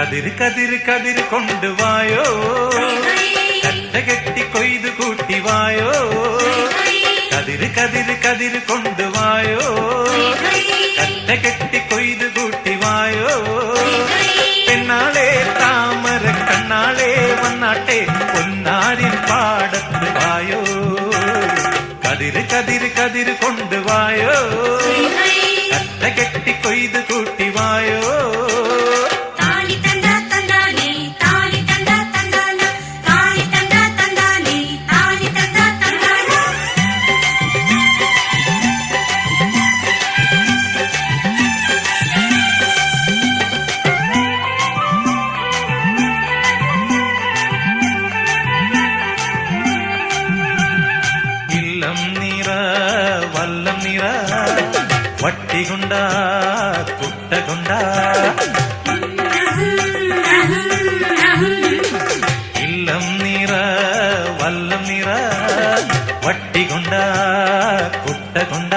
കതിര് കതിര് കതിര് കൊണ്ടുവായോ, കറ്റ കെട്ടി കൊയ്തു കൂട്ടിവായോ. കതിര് കതിര് കതിര് കൊണ്ടുവായോ, കറ്റ കെട്ടി കൊയ്തു കൂട്ടിവായോ. പെണ്ണാളെ താമര കണ്ണാളെ വന്നാട്ടെ പൊന്നാരിൻ പാടത്ത് വായോ. കതിര് കതിര് കതിര് കൊണ്ടുവായോ, കറ്റ കെട്ടി കൊയ്തു കൂട്ടിവായോ. വല്ലം നിറ വട്ടികൊണ്ട കുട്ടകൊണ്ട ഇല്ലം നിറ വല്ലം നിറ വട്ടികൊണ്ട കുട്ടകൊണ്ട